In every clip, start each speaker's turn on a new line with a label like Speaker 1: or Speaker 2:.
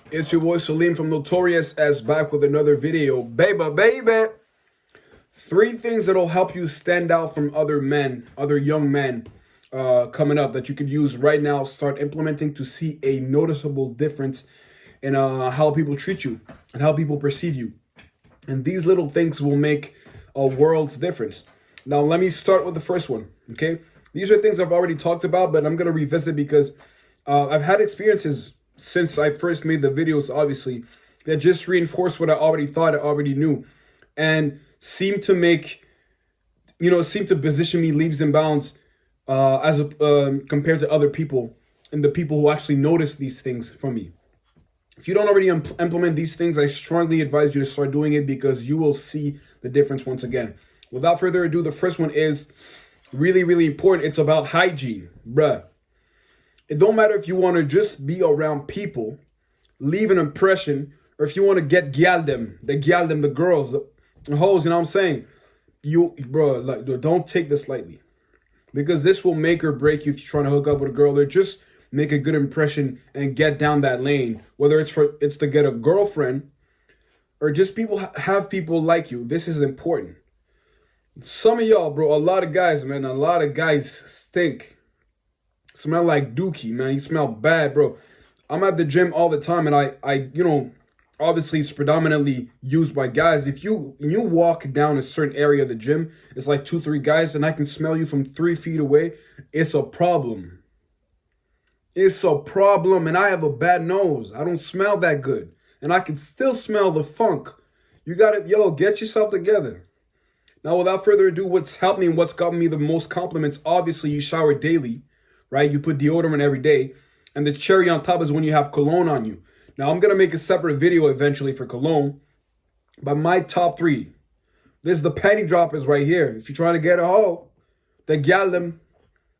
Speaker 1: It's your boy Salim from Notorious S back with another video. Baby. Three things that'll help you stand out from other men, other young men coming up that you could use right now, start implementing to see a noticeable difference in how people treat you and how people perceive you. And these little things will make a world's difference. Now, let me start with the first one, okay? These are things I've already talked about, but I'm going to revisit because I've had experiences since I first made the videos, obviously, that just reinforced what I already thought, I already knew, and seemed to position me leaps and bounds compared to other people and the people who actually notice these things from me. If you don't already implement these things, I strongly advise you to start doing it because you will see the difference once again. Without further ado, the first one is really, really important. It's about hygiene, bruh. It don't matter if you want to just be around people, leave an impression, or if you want to get the girls, the hoes, you know what I'm saying? Don't take this lightly. Because this will make or break you if you're trying to hook up with a girl or just make a good impression and get down that lane. Whether it's to get a girlfriend or just have people like you. This is important. Some of y'all, bro, a lot of guys stink. Smell like dookie, man. You smell bad, bro. I'm at the gym all the time, and I obviously it's predominantly used by guys. If you walk down a certain area of the gym, it's like 2-3 guys, and I can smell you from 3 feet away. It's a problem. It's a problem, and I have a bad nose. I don't smell that good, and I can still smell the funk. You gotta, get yourself together. Now, without further ado, what's helped me and what's gotten me the most compliments, obviously, you shower daily. Right? You put deodorant every day. And the cherry on top is when you have cologne on you. Now, I'm going to make a separate video eventually for cologne. But my top 3. This is the panty droppers right here. If you're trying to get a hoe, the gallum,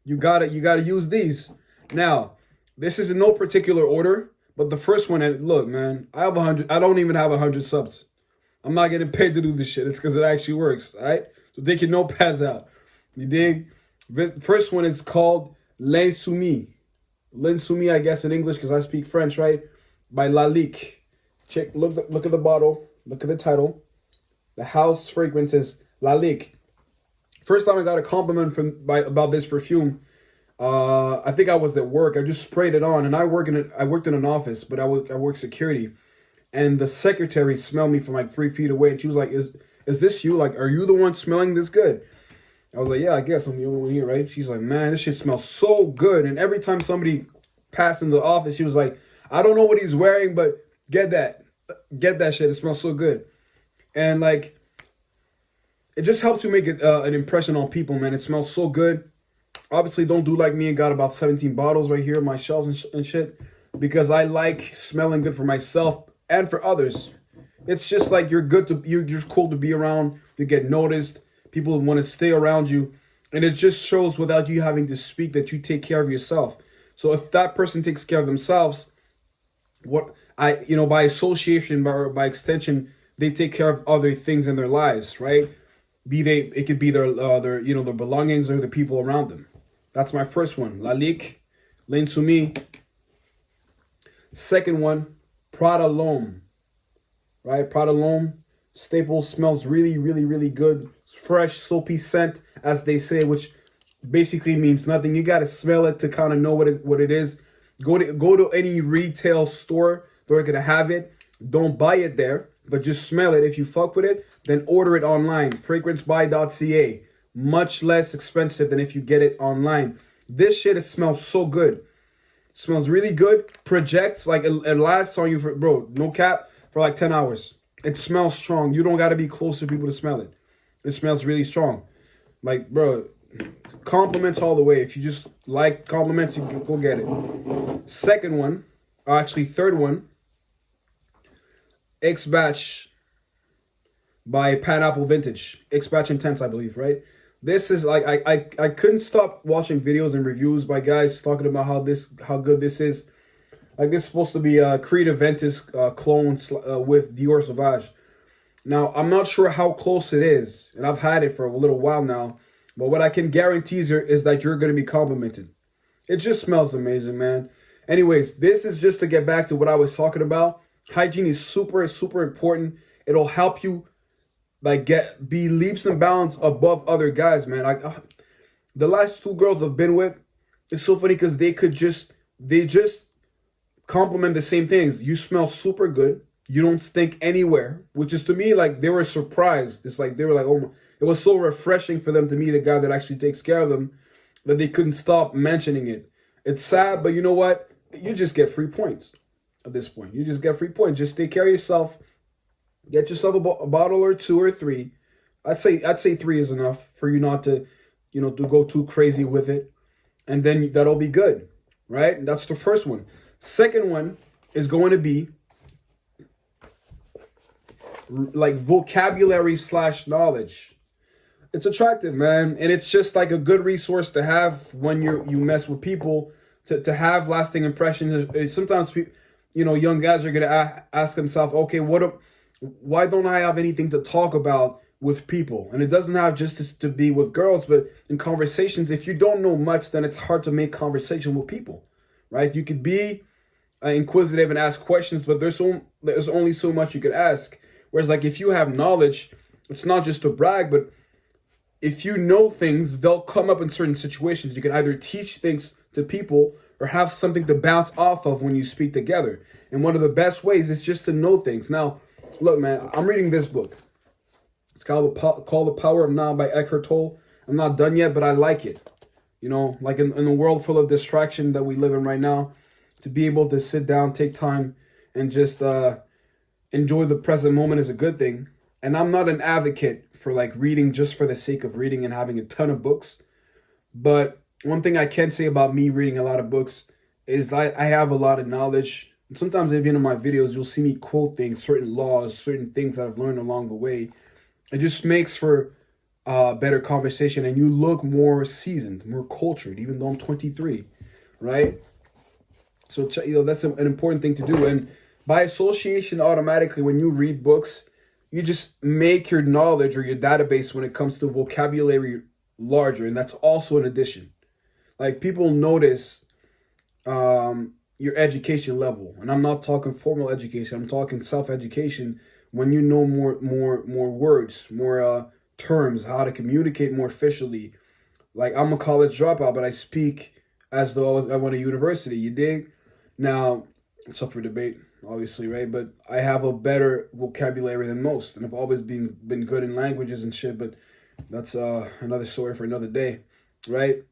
Speaker 1: you gotta use these. Now, this is in no particular order. But the first one, and look, man, I have 100. I don't even have 100 subs. I'm not getting paid to do this shit. It's because it actually works. All right? So take your notepads out. You dig? The first one is called L'Insoumis. L'Insoumis, I guess in English because I speak French, right? By Lalique. Look at the bottle. Look at the title. The house fragrance is Lalique. First time I got a compliment about this perfume, I think I was at work. I just sprayed it on, and I worked in an office, but I work security, and the secretary smelled me from like 3 feet away, and she was like, "Is this you? Like, are you the one smelling this good?" I was like, yeah, I guess I'm the only one here, right? She's like, man, this shit smells so good. And every time somebody passed in the office, she was like, I don't know what he's wearing, but get that shit. It smells so good. And like, it just helps you make an impression on people, man. It smells so good. Obviously, don't do like me and got about 17 bottles right here on my shelves and shit. Because I like smelling good for myself and for others. It's just like you're cool to be around, to get noticed. People want to stay around you. And it just shows without you having to speak that you take care of yourself. So if that person takes care of themselves, by association, by extension, they take care of other things in their lives, right? It could be their belongings or the people around them. That's my first one. Lalique, L'Insoumis. Second one, Prada L'Homme. Right? Prada L'Homme. Staple, smells really, really, really good. Fresh, soapy scent, as they say, which basically means nothing. You got to smell it to kind of know what it is. Go to any retail store. They're going to have it. Don't buy it there, but just smell it. If you fuck with it, then order it online. Fragrancebuy.ca. Much less expensive than if you get it online. This shit, it smells so good. It smells really good. Projects, like it lasts on you for, bro, no cap, for like 10 hours. It smells strong. You don't got to be close to people to smell it. It smells really strong. Like, bro, compliments all the way. If you just like compliments, you can go get it. Third one, X-Batch by Pineapple Vintage. X-Batch Intense, I believe, right? This is like, I couldn't stop watching videos and reviews by guys talking about how good this is. Like, this is supposed to be a Creed Aventus clone with Dior Sauvage. Now, I'm not sure how close it is, and I've had it for a little while now, but what I can guarantee is that you're going to be complimented. It just smells amazing, man. Anyways, this is just to get back to what I was talking about. Hygiene is super, super important. It'll help you like be leaps and bounds above other guys, man. The last two girls I've been with, it's so funny because they just compliment the same things. You smell super good. You don't stink anywhere, which is to me like they were surprised. It's like they were like, oh my, it was so refreshing for them to meet a guy that actually takes care of them that they couldn't stop mentioning it. It's sad, but you know what? You just get free points at this point. You just get free points. Just take care of yourself. Get yourself a bottle or two or three. I'd say three is enough for you not to, to go too crazy with it, and then that'll be good, right? That's the first one. Second one is going to be like vocabulary / knowledge. It's attractive, man, and it's just like a good resource to have when you mess with people to have lasting impressions. Sometimes young guys are gonna ask themselves, okay, why don't I have anything to talk about with people? And it doesn't have just to be with girls, but in conversations. If you don't know much, then it's hard to make conversation with people, right? You could be inquisitive and ask questions, but there's only so much you could ask. Whereas like if you have knowledge, it's not just to brag, but if you know things, they'll come up in certain situations. You can either teach things to people or have something to bounce off of when you speak together. And one of the best ways is just to know things. Now, look, man, I'm reading this book. It's called The Power of Now by Eckhart Tolle. I'm not done yet, but I like it. Like in a world full of distraction that we live in right now, to be able to sit down, take time, and just enjoy the present moment is a good thing. And I'm not an advocate for like reading just for the sake of reading and having a ton of books. But one thing I can say about me reading a lot of books is I have a lot of knowledge. And sometimes even in my videos, you'll see me quote things, certain laws, certain things that I've learned along the way. It just makes for better conversation, and you look more seasoned, more cultured, even though I'm 23, right? So that's an important thing to do. And by association, automatically, when you read books, you just make your knowledge or your database when it comes to vocabulary larger, and that's also an addition. Like people notice your education level, and I'm not talking formal education. I'm talking self-education. When you know more words, more terms, how to communicate more officially. Like I'm a college dropout, but I speak as though I went to university. You dig? Now it's up for debate, obviously, right? But I have a better vocabulary than most, and I've always been good in languages and shit. But that's another story for another day, right?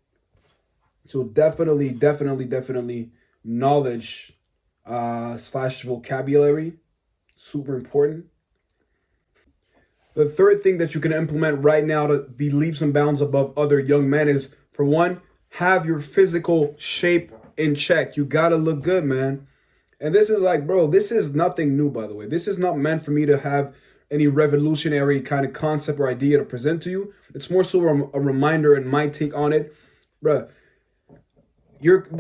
Speaker 1: So definitely knowledge / vocabulary, super important. The third thing that you can implement right now to be leaps and bounds above other young men is, for one, have your physical shape in check. You gotta look good, man. And this is like, bro, this is nothing new, by the way. This is not meant for me to have any revolutionary kind of concept or idea to present to you. It's more so a reminder and my take on it. Bruh,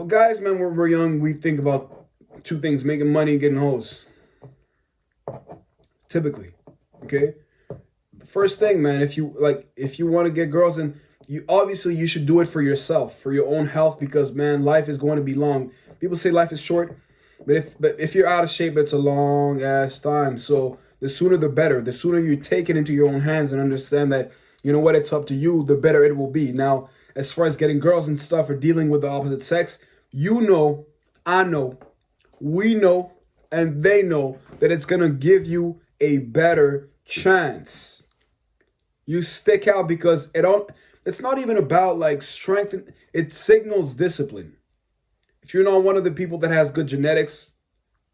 Speaker 1: guys, man, when we're young, we think about two things: making money and getting hoes. Typically, okay? The first thing, man, if you want to get girls, and you should do it for yourself, for your own health, because, man, life is going to be long. People say life is short, but if you're out of shape, it's a long ass time. So the sooner the better. The sooner you take it into your own hands and understand that, you know what, it's up to you, the better it will be. Now, as far as getting girls and stuff or dealing with the opposite sex, I know, we know, and they know that it's going to give you a better chance. You stick out because it's not even about like strength. It signals discipline. If you're not one of the people that has good genetics,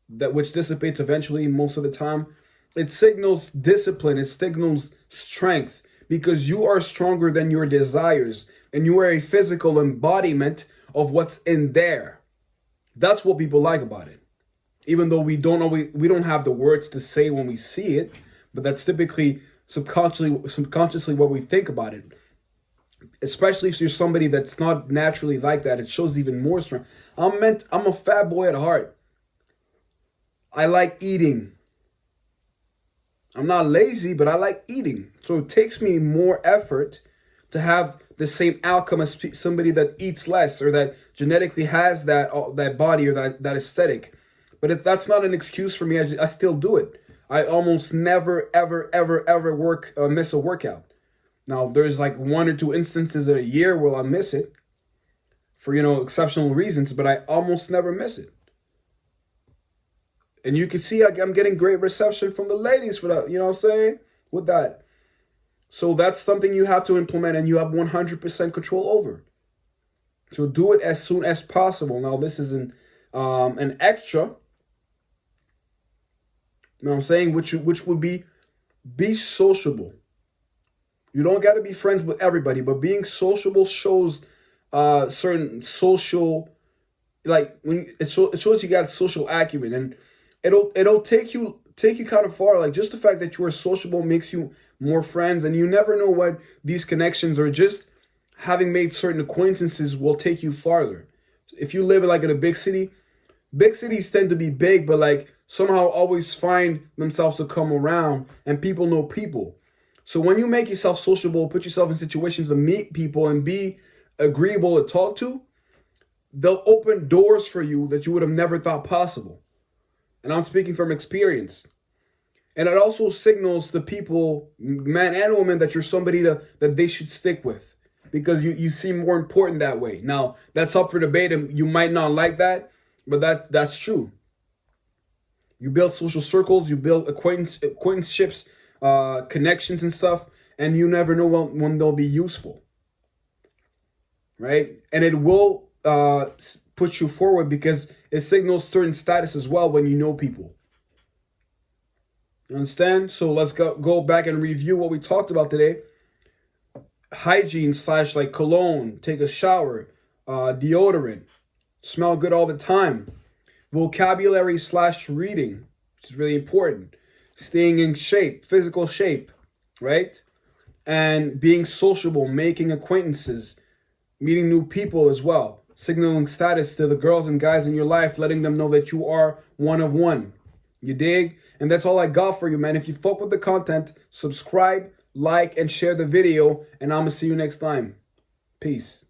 Speaker 1: which dissipates eventually most of the time, it signals discipline. It signals strength, because you are stronger than your desires, and you are a physical embodiment of what's in there. That's what people like about it. Even though we don't have the words to say when we see it, but that's typically subconsciously what we think about it. Especially if you're somebody that's not naturally like that, it shows even more strength. I'm a fat boy at heart. I like eating. I'm not lazy, but I like eating. So it takes me more effort to have the same outcome as somebody that eats less or that genetically has that body or that aesthetic. But if that's not an excuse for me, I still do it. I almost never, ever, ever, ever miss a workout. Now, there's like 1 or 2 instances in a year where I miss it for, exceptional reasons, but I almost never miss it. And you can see I'm getting great reception from the ladies for that, you know what I'm saying? With that. So that's something you have to implement and you have 100% control over. So do it as soon as possible. Now, this is an extra. You know what I'm saying? Which would be sociable. You don't got to be friends with everybody, but being sociable shows certain social, like it shows you got social acumen, and it'll take you kind of far. Like, just the fact that you are sociable makes you more friends, and you never know what these connections or just having made certain acquaintances will take you farther. If you live in a big cities tend to be big, but like somehow always find themselves to come around, and people know people. So when you make yourself sociable, put yourself in situations to meet people and be agreeable to talk to, they'll open doors for you that you would have never thought possible. And I'm speaking from experience. And it also signals to people, man and woman, that you're somebody that they should stick with, because you seem more important that way. Now, that's up for debate, and you might not like that, but that's true. You build social circles, you build acquaintanceships, connections and stuff, and you never know when they'll be useful, right? And it will put you forward because it signals certain status as well when you know people. You understand? So let's go back and review what we talked about today. Hygiene / like cologne, take a shower, deodorant, smell good all the time. Vocabulary / reading, which is really important. Staying in shape, physical shape, right? And being sociable, making acquaintances, meeting new people as well. Signaling status to the girls and guys in your life, letting them know that you are one of one. You dig? And that's all I got for you, man. If you fuck with the content, subscribe, like, and share the video, and I'm gonna see you next time. Peace.